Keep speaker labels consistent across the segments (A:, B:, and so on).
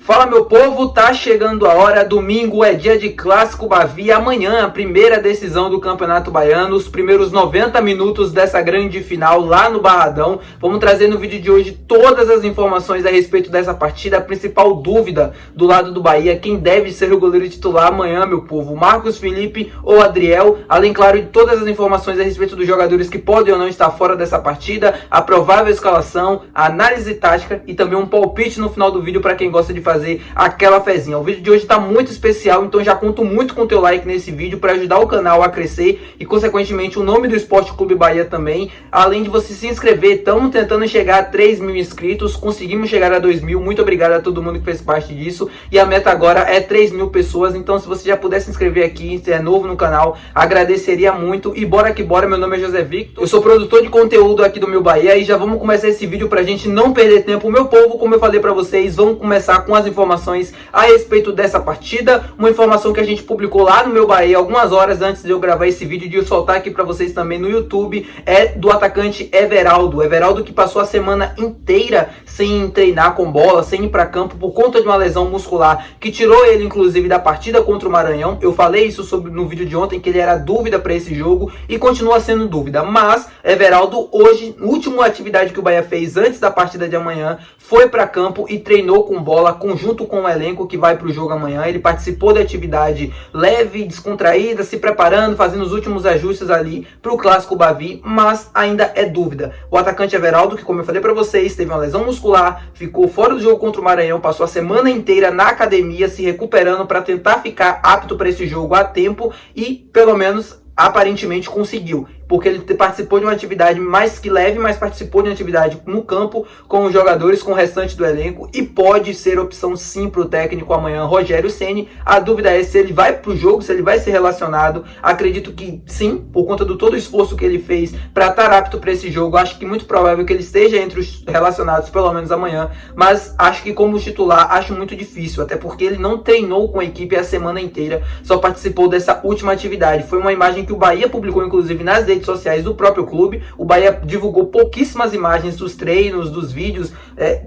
A: Fala, meu povo, tá chegando a hora. Domingo é dia de Clássico Bavi. Amanhã, a primeira decisão do Campeonato Baiano, os primeiros 90 minutos dessa grande final lá no Barradão. Vamos trazer no vídeo de hoje todas as informações a respeito dessa partida. A principal dúvida do lado do Bahia: quem deve ser o goleiro titular amanhã, meu povo? Marcos Felipe ou Adriel? Além, claro, de todas as informações a respeito dos jogadores que podem ou não estar fora dessa partida, a provável escalação, a análise tática e também um palpite no final do vídeo para quem gosta de fazer aquela fezinha. O vídeo de hoje está muito especial, então já conto muito com o teu like nesse vídeo para ajudar o canal a crescer e consequentemente o nome do Esporte Clube Bahia também. Além de você se inscrever, estamos tentando chegar a 3 mil inscritos, conseguimos chegar a 2 mil, muito obrigado a todo mundo que fez parte disso, e a meta agora é 3 mil pessoas, então se você já puder se inscrever aqui, se é novo no canal, agradeceria muito. E bora que bora, meu nome é José Victor, eu sou produtor de conteúdo aqui do Meu Bahia e já vamos começar esse vídeo pra gente não perder tempo. Meu povo, como eu falei pra vocês, vamos começar com as informações a respeito dessa partida, uma informação que a gente publicou lá no Meu Bahia algumas horas antes de eu gravar esse vídeo, de eu soltar aqui pra vocês também no YouTube, é do atacante Everaldo que passou a semana inteira sem treinar com bola, sem ir pra campo por conta de uma lesão muscular que tirou ele inclusive da partida contra o Maranhão. Eu falei isso no vídeo de ontem, que ele era dúvida para esse jogo e continua sendo dúvida, mas Everaldo hoje, última atividade que o Bahia fez antes da partida de amanhã, foi para campo e treinou com bola junto com o elenco que vai para o jogo amanhã. Ele participou da atividade leve, descontraída, se preparando, fazendo os últimos ajustes ali para o Clássico Bavi, mas ainda é dúvida. O atacante Everaldo, que como eu falei para vocês, teve uma lesão muscular, ficou fora do jogo contra o Maranhão, passou a semana inteira na academia se recuperando para tentar ficar apto para esse jogo a tempo e pelo menos aparentemente conseguiu, porque ele participou de uma atividade mais que leve, mas participou de uma atividade no campo com os jogadores, com o restante do elenco, e pode ser opção sim para o técnico amanhã, Rogério Ceni. A dúvida é se ele vai para o jogo, se ele vai ser relacionado. Acredito que sim, por conta do todo o esforço que ele fez para estar apto para esse jogo. Acho que muito provável que ele esteja entre os relacionados, pelo menos amanhã, mas acho que como titular, acho muito difícil, até porque ele não treinou com a equipe a semana inteira, só participou dessa última atividade. Foi uma imagem que o Bahia publicou inclusive nas redes sociais do próprio clube. O Bahia divulgou pouquíssimas imagens dos treinos, dos vídeos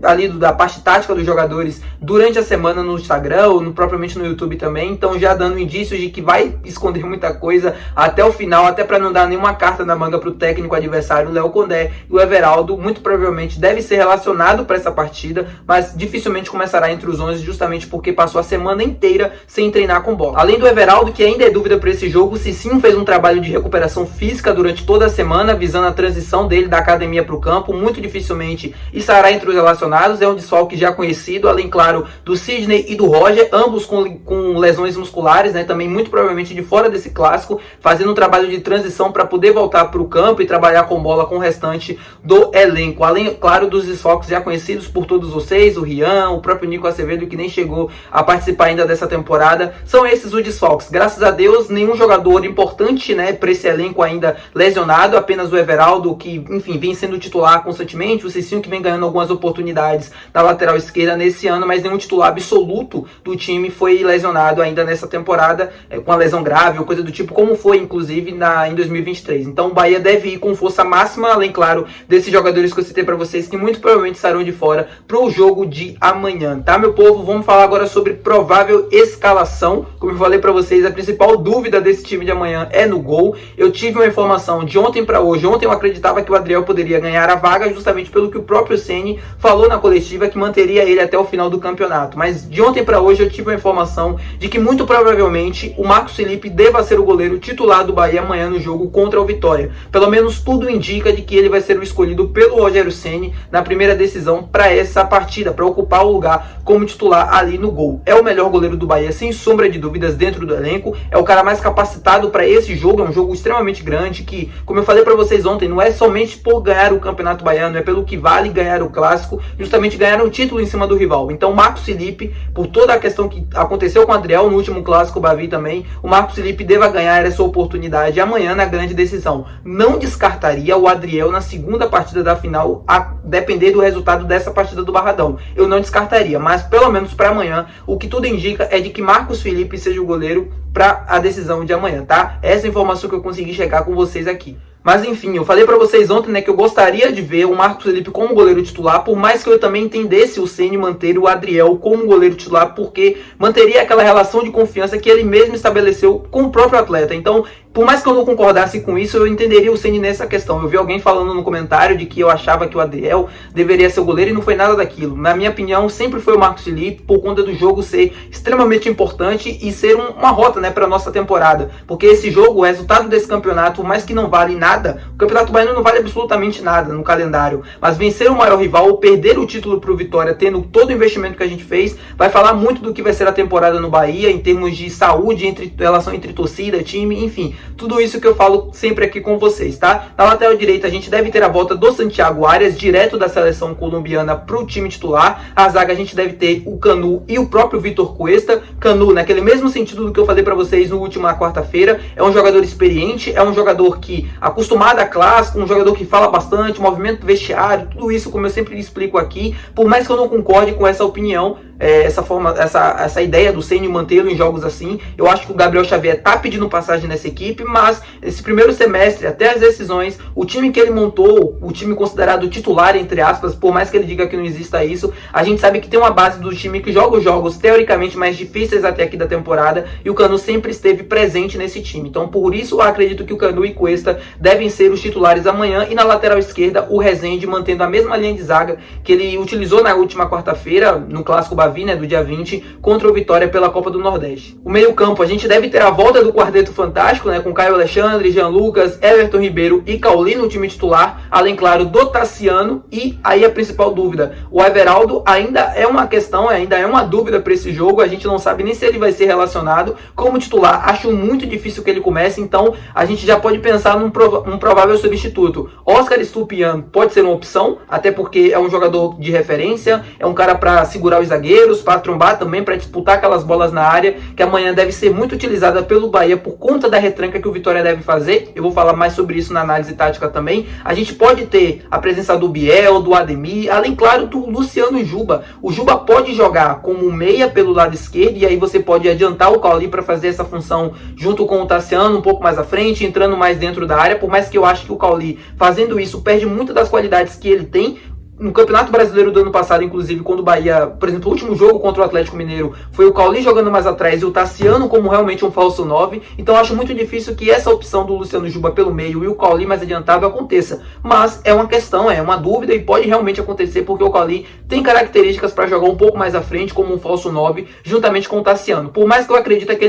A: ali da parte tática dos jogadores durante a semana no Instagram ou propriamente no YouTube também, então já dando indícios de que vai esconder muita coisa até o final, até para não dar nenhuma carta na manga para o técnico adversário, o Léo Condé. E o Everaldo muito provavelmente deve ser relacionado para essa partida, mas dificilmente começará entre os 11, justamente porque passou a semana inteira sem treinar com bola. Além do Everaldo, que ainda é dúvida para esse jogo, o Cicinho fez um trabalho de recuperação física durante toda a semana, visando a transição dele da academia para o campo. Muito dificilmente estará entre os relacionados, é um desfalque já conhecido, além, claro, do Sidney e do Roger, ambos com lesões musculares, né, também muito provavelmente de fora desse clássico, fazendo um trabalho de transição para poder voltar para o campo e trabalhar com bola com o restante do elenco. Além, claro, dos desfalques já conhecidos por todos vocês, o Rian, o próprio Nico Acevedo, que nem chegou a participar ainda dessa temporada. São esses os desfalques. Graças a Deus, nenhum jogador importante, né, para esse elenco ainda lesionado, apenas o Everaldo, que enfim vem sendo titular constantemente, o Cicinho, que vem ganhando algumas oportunidades na lateral esquerda nesse ano, mas nenhum titular absoluto do time foi lesionado ainda nessa temporada, com a lesão grave ou coisa do tipo, como foi inclusive em 2023. Então o Bahia deve ir com força máxima, além, claro, desses jogadores que eu citei para vocês, que muito provavelmente estarão de fora para o jogo de amanhã, tá, meu povo? Vamos falar agora sobre provável escalação. Como eu falei para vocês, a principal dúvida desse time de amanhã é no gol. Eu tive uma informação de ontem para hoje. Ontem eu acreditava que o Adriel poderia ganhar a vaga, justamente pelo que o próprio Ceni falou na coletiva, que manteria ele até o final do campeonato. Mas de ontem para hoje eu tive uma informação de que muito provavelmente o Marcos Felipe deva ser o goleiro titular do Bahia amanhã no jogo contra o Vitória. Pelo menos tudo indica de que ele vai ser o escolhido pelo Rogério Ceni na primeira decisão para essa partida, para ocupar o lugar como titular ali no gol. É o melhor goleiro do Bahia, sem sombra de dúvidas, dentro do elenco. É o cara mais capacitado para esse jogo. É um jogo extremamente grande, que, como eu falei para vocês ontem, não é somente por ganhar o Campeonato Baiano, é pelo que vale ganhar o Clássico, justamente ganhar um título em cima do rival. Então Marcos Felipe, por toda a questão que aconteceu com o Adriel no último Clássico Bavi também, o Marcos Felipe deva ganhar essa oportunidade amanhã na grande decisão. Não descartaria o Adriel na segunda partida da final, a depender do resultado dessa partida do Barradão. Eu não descartaria, mas pelo menos para amanhã, o que tudo indica é de que Marcos Felipe seja o goleiro para a decisão de amanhã, tá? Essa informação que eu consegui chegar com vocês aqui. Mas enfim, eu falei pra vocês ontem, né, que eu gostaria de ver o Marcos Felipe como goleiro titular, por mais que eu também entendesse o Ceni manter o Adriel como goleiro titular, porque manteria aquela relação de confiança que ele mesmo estabeleceu com o próprio atleta. Então, por mais que eu não concordasse com isso, eu entenderia o Ceni nessa questão. Eu vi alguém falando no comentário de que eu achava que o Adriel deveria ser o goleiro e não foi nada daquilo. Na minha opinião, sempre foi o Marcos Felipe, por conta do jogo ser extremamente importante e ser uma rota, né, para nossa temporada. Porque esse jogo, o resultado desse campeonato, por mais que não vale nada, o Campeonato Baiano não vale absolutamente nada no calendário. Mas vencer o maior rival ou perder o título para o Vitória, tendo todo o investimento que a gente fez, vai falar muito do que vai ser a temporada no Bahia, em termos de saúde, relação entre torcida, time, enfim. Tudo isso que eu falo sempre aqui com vocês, tá? Na lateral direita a gente deve ter a volta do Santiago Arias, direto da seleção colombiana para o time titular. A zaga a gente deve ter o Canu e o próprio Vitor Cuesta. Canu, naquele mesmo sentido do que eu falei para vocês no último quarta-feira, é um jogador experiente, é um jogador que, acostumado a clássico, um jogador que fala bastante, movimento vestiário, tudo isso, como eu sempre explico aqui, por mais que eu não concorde com essa opinião, essa ideia do Ceni mantê-lo em jogos assim, eu acho que o Gabriel Xavier tá pedindo passagem nessa equipe, mas esse primeiro semestre, até as decisões, o time que ele montou, o time considerado titular, entre aspas, por mais que ele diga que não exista isso, a gente sabe que tem uma base do time que joga os jogos teoricamente mais difíceis até aqui da temporada, e o Canu sempre esteve presente nesse time. Então, por isso, eu acredito que o Canu e Cuesta devem ser os titulares amanhã, e na lateral esquerda, o Rezende mantendo a mesma linha de zaga que ele utilizou na última quarta-feira, no Clássico Bavi, né, do dia 20, contra o Vitória pela Copa do Nordeste. O meio-campo, a gente deve ter a volta do Quarteto Fantástico, né, com Caio Alexandre, Jean Lucas, Everton Ribeiro e Cauli no time titular, além, claro, do Tassiano, e aí a principal dúvida, o Everaldo ainda é uma questão, ainda é uma dúvida para esse jogo, a gente não sabe nem se ele vai ser relacionado como titular, acho muito difícil que ele comece, então a gente já pode pensar num provável substituto. Oscar Estupiñán pode ser uma opção, até porque é um jogador de referência, é um cara para segurar os zagueiros, para trombar também, para disputar aquelas bolas na área, que amanhã deve ser muito utilizada pelo Bahia por conta da retranca que o Vitória deve fazer. Eu vou falar mais sobre isso na análise tática também. A gente pode ter a presença do Biel, do Ademir, além, claro, do Luciano Juba. O Juba pode jogar como meia pelo lado esquerdo, e aí você pode adiantar o Cauli para fazer essa função junto com o Tassiano um pouco mais à frente, entrando mais dentro da área, por mais que eu acho que o Cauli, fazendo isso, perde muito das qualidades que ele tem. No Campeonato Brasileiro do ano passado, inclusive, quando o Bahia, por exemplo, o último jogo contra o Atlético Mineiro, foi o Cauli jogando mais atrás e o Tassiano como realmente um falso 9. Então acho muito difícil que essa opção do Luciano Juba pelo meio e o Cauli mais adiantado aconteça. Mas é uma questão, é uma dúvida, e pode realmente acontecer porque o Cauli tem características para jogar um pouco mais à frente como um falso 9, juntamente com o Tassiano. Por mais que eu acredite que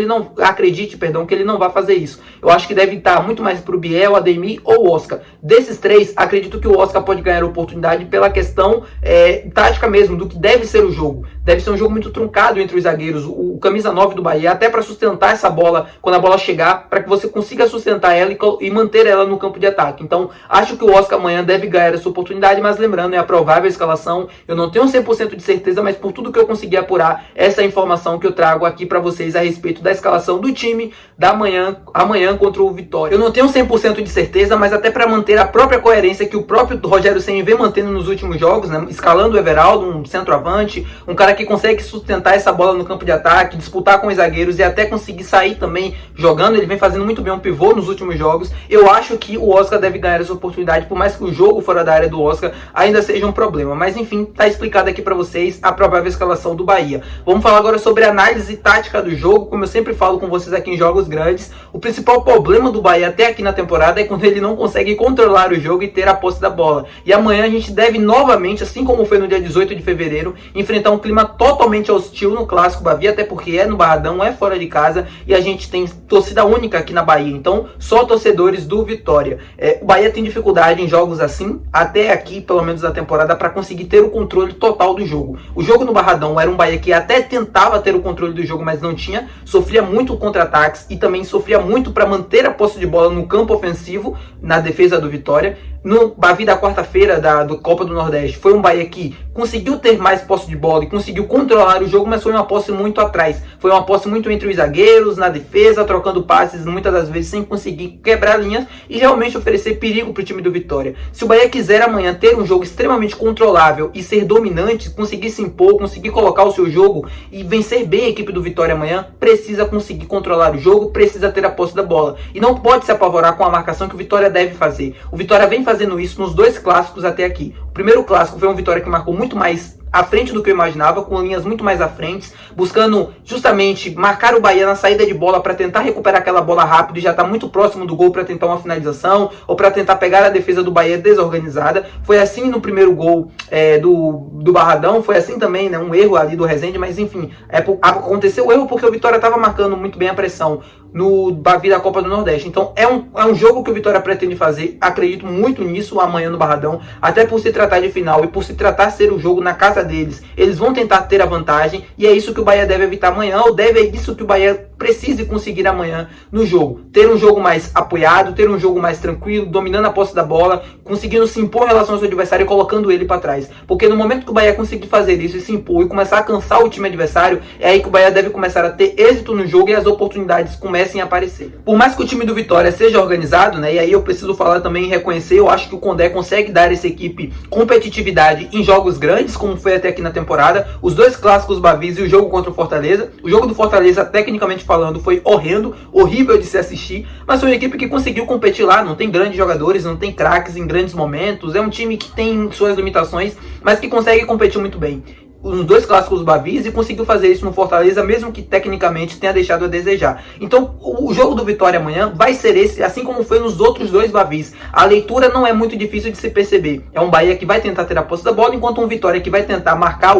A: ele não vá fazer isso. Eu acho que deve estar muito mais para o Biel, Ademir ou o Oscar. Desses três, acredito que o Oscar pode ganhar oportunidade pela questão tática mesmo, do que deve ser o jogo. Deve ser um jogo muito truncado entre os zagueiros, o camisa 9 do Bahia, até para sustentar essa bola, quando a bola chegar, para que você consiga sustentar ela e manter ela no campo de ataque. Então, acho que o Oscar amanhã deve ganhar essa oportunidade, mas lembrando, é a provável escalação, eu não tenho 100% de certeza, mas por tudo que eu consegui apurar, essa informação que eu trago aqui para vocês a respeito da escalação do time da amanhã contra o Vitória. Eu não tenho 100% de certeza, mas até para manter a própria coerência que o próprio Rogério Ceni vem mantendo nos últimos jogos, né, escalando o Everaldo, um centroavante, um cara que consegue sustentar essa bola no campo de ataque, disputar com os zagueiros e até conseguir sair também jogando. Ele vem fazendo muito bem um pivô nos últimos jogos. Eu acho que o Oscar deve ganhar essa oportunidade, por mais que o jogo fora da área do Oscar ainda seja um problema. Mas enfim, tá explicado aqui para vocês a provável escalação do Bahia. Vamos falar agora sobre a análise tática do jogo. Como eu sempre falo com vocês aqui em jogos grandes, o principal problema do Bahia até aqui na temporada é quando ele não consegue controlar o jogo e ter a posse da bola. E amanhã a gente deve novamente, assim como foi no dia 18 de fevereiro, enfrentar um clima totalmente hostil no Clássico Bavi, até porque é no Barradão, é fora de casa, e a gente tem torcida única aqui na Bahia, então só torcedores do Vitória. O Bahia tem dificuldade em jogos assim, até aqui, pelo menos na temporada, para conseguir ter o controle total do jogo. O jogo no Barradão era um Bahia que até tentava ter o controle do jogo, mas não tinha, sofria muito contra-ataques e também sofria muito para manter a posse de bola no campo ofensivo, na defesa do Vitória. no Bavi da quarta-feira do Copa do Nordeste, foi um Bahia que conseguiu ter mais posse de bola e conseguiu controlar o jogo, mas foi uma posse muito atrás. Foi uma posse muito entre os zagueiros, na defesa, trocando passes muitas das vezes sem conseguir quebrar linhas e realmente oferecer perigo para o time do Vitória. Se o Bahia quiser amanhã ter um jogo extremamente controlável e ser dominante, conseguir se impor, conseguir colocar o seu jogo e vencer bem a equipe do Vitória amanhã, precisa conseguir controlar o jogo, precisa ter a posse da bola. E não pode se apavorar com a marcação que o Vitória deve fazer. O Vitória vem fazendo isso nos 2 clássicos até aqui. O primeiro clássico foi um Vitória que marcou muito mais à frente do que eu imaginava, com linhas muito mais à frente, buscando justamente marcar o Bahia na saída de bola para tentar recuperar aquela bola rápido e já está muito próximo do gol para tentar uma finalização ou para tentar pegar a defesa do Bahia desorganizada. Foi assim no primeiro gol do Barradão, foi assim também, né, um erro ali do Rezende, mas enfim, aconteceu o erro porque o Vitória estava marcando muito bem a pressão no Bavi da Copa do Nordeste. Então é um jogo que o Vitória pretende fazer, acredito muito nisso amanhã no Barradão, até por se tratar de final e por se tratar de ser o jogo na casa deles, eles vão tentar ter a vantagem e é isso que o Bahia deve evitar amanhã, ou é isso que o Bahia precise conseguir amanhã no jogo. Ter um jogo mais apoiado, ter um jogo mais tranquilo, dominando a posse da bola, conseguindo se impor em relação ao seu adversário e colocando ele para trás. Porque no momento que o Bahia conseguir fazer isso e se impor e começar a cansar o time adversário, é aí que o Bahia deve começar a ter êxito no jogo e as oportunidades comecem a aparecer. Por mais que o time do Vitória seja organizado, né, e aí eu preciso falar também e reconhecer, eu acho que o Condé consegue dar a essa equipe competitividade em jogos grandes, como foi até aqui na temporada, os 2 clássicos Bavis e o jogo contra o Fortaleza. O jogo do Fortaleza, tecnicamente falando, foi horrendo, horrível de se assistir, mas foi uma equipe que conseguiu competir lá, não tem grandes jogadores, não tem craques em grandes momentos, é um time que tem suas limitações, mas que consegue competir muito bem. Nos 2 clássicos do Bavis e conseguiu fazer isso no Fortaleza, mesmo que tecnicamente tenha deixado a desejar. Então o jogo do Vitória amanhã vai ser esse, assim como foi nos outros 2 Bavis. A leitura não é muito difícil de se perceber. É um Bahia que vai tentar ter a posse da bola, enquanto um Vitória que vai tentar marcar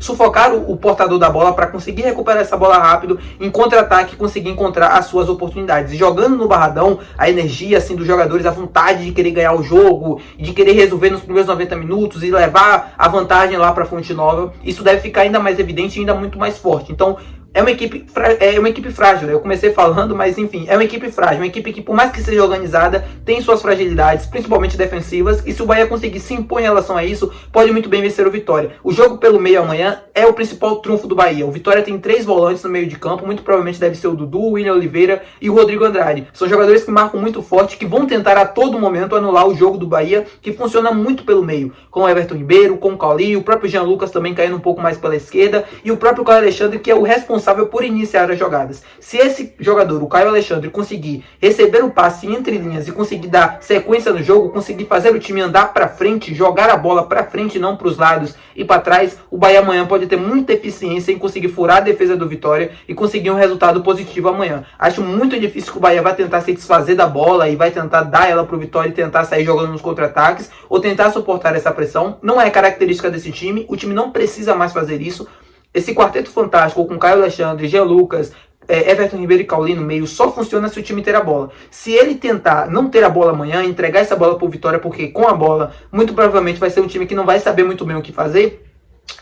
A: sufocar o portador da bola para conseguir recuperar essa bola rápido, em contra-ataque conseguir encontrar as suas oportunidades. E jogando no Barradão, a energia assim dos jogadores, a vontade de querer ganhar o jogo, de querer resolver nos primeiros 90 minutos e levar a vantagem lá para a Fonte Nova, isso deve ficar ainda mais evidente e ainda muito mais forte. Então é uma equipe frágil, né? Eu comecei falando, mas enfim, é uma equipe frágil, uma equipe que por mais que seja organizada, tem suas fragilidades, principalmente defensivas, e se o Bahia conseguir se impor em relação a isso, pode muito bem vencer o Vitória. O jogo pelo meio amanhã é o principal trunfo do Bahia. O Vitória tem 3 volantes no meio de campo, muito provavelmente deve ser o Dudu, o William Oliveira e o Rodrigo Andrade. São jogadores que marcam muito forte, que vão tentar a todo momento anular o jogo do Bahia, que funciona muito pelo meio, com o Everton Ribeiro, com o Cauli, o próprio Jean Lucas também caindo um pouco mais pela esquerda, e o próprio Caio Alexandre, que é o responsável por iniciar as jogadas. Se esse jogador, o Caio Alexandre, conseguir receber o passe entre linhas e conseguir dar sequência no jogo, conseguir fazer o time andar para frente, jogar a bola para frente, não para os lados e para trás, o Bahia amanhã pode ter muita eficiência em conseguir furar a defesa do Vitória e conseguir um resultado positivo amanhã. Acho muito difícil que o Bahia vai tentar se desfazer da bola e vai tentar dar ela para o Vitória e tentar sair jogando nos contra-ataques ou tentar suportar essa pressão. Não é característica desse time, o time não precisa mais fazer isso. Esse quarteto fantástico com Caio Alexandre, Jean Lucas, Everton Ribeiro e Cauli no meio só funciona se o time ter a bola. Se ele tentar não ter a bola amanhã, entregar essa bola para o Vitória, porque com a bola muito provavelmente vai ser um time que não vai saber muito bem o que fazer,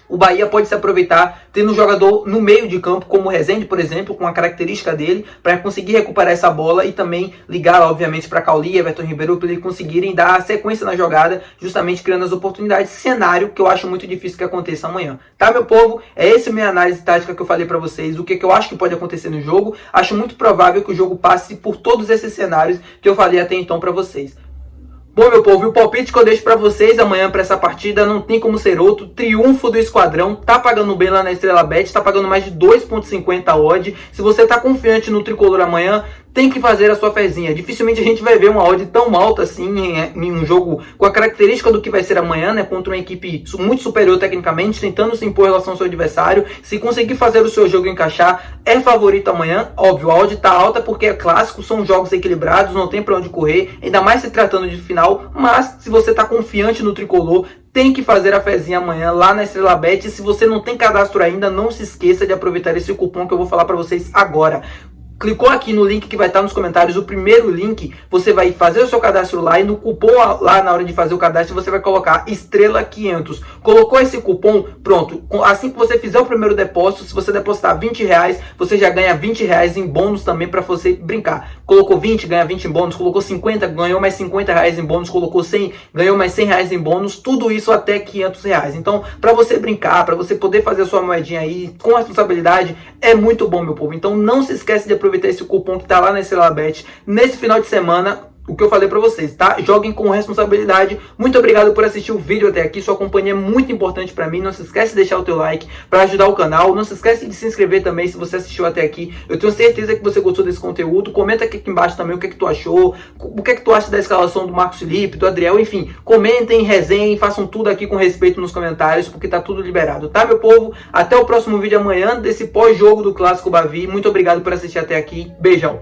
A: o Bahia pode se aproveitar tendo um jogador no meio de campo, como o Rezende, por exemplo, com a característica dele, para conseguir recuperar essa bola e também ligar, obviamente, para Cauli e Everton Ribeiro, para eles conseguirem dar a sequência na jogada, justamente criando as oportunidades. Cenário que eu acho muito difícil que aconteça amanhã. Tá, meu povo? É essa minha análise tática que eu falei para vocês, o que eu acho que pode acontecer no jogo. Acho muito provável que o jogo passe por todos esses cenários que eu falei até então para vocês. Bom, meu povo, e o palpite que eu deixo pra vocês amanhã pra essa partida não tem como ser outro. Triunfo do Esquadrão. Tá pagando bem lá na Estrela Bet, tá pagando mais de 2,50 odd. Se você tá confiante no Tricolor amanhã, tem que fazer a sua fezinha. Dificilmente a gente vai ver uma odd tão alta assim em um jogo com a característica do que vai ser amanhã, né? Contra uma equipe muito superior tecnicamente, tentando se impor em relação ao seu adversário. Se conseguir fazer o seu jogo encaixar, é favorito amanhã. Óbvio, a odd tá alta porque é clássico, são jogos equilibrados, não tem pra onde correr, ainda mais se tratando de final. Mas se você tá confiante no Tricolor, tem que fazer a fezinha amanhã lá na Estrela Bet. Se você não tem cadastro ainda, não se esqueça de aproveitar esse cupom que eu vou falar pra vocês agora. Clicou aqui no link que vai estar nos comentários, o primeiro link, você vai fazer o seu cadastro lá e no cupom lá na hora de fazer o cadastro você vai colocar estrela 500. Colocou esse cupom, pronto. Assim que você fizer o primeiro depósito, se você depositar R$20, você já ganha R$20 em bônus também para você brincar. Colocou 20, ganha 20 em bônus, colocou 50, ganhou mais R$50 em bônus, colocou 100, ganhou mais R$100 em bônus, tudo isso até R$500. Então, para você brincar, para você poder fazer a sua moedinha aí com responsabilidade, é muito bom, meu povo. Então, não se esquece de aproveitar esse cupom que tá lá na Estrelabet nesse final de semana. O que eu falei pra vocês, tá? Joguem com responsabilidade. Muito obrigado por assistir o vídeo até aqui. Sua companhia é muito importante pra mim. Não se esquece de deixar o teu like pra ajudar o canal. Não se esquece de se inscrever também se você assistiu até aqui. Eu tenho certeza que você gostou desse conteúdo. Comenta aqui embaixo também o que tu achou. O que tu acha da escalação do Marcos Felipe, do Adriel, enfim. Comentem, resenhem, façam tudo aqui com respeito nos comentários, porque tá tudo liberado, tá, meu povo? Até o próximo vídeo amanhã desse pós-jogo do Clássico Bavi. Muito obrigado por assistir até aqui. Beijão.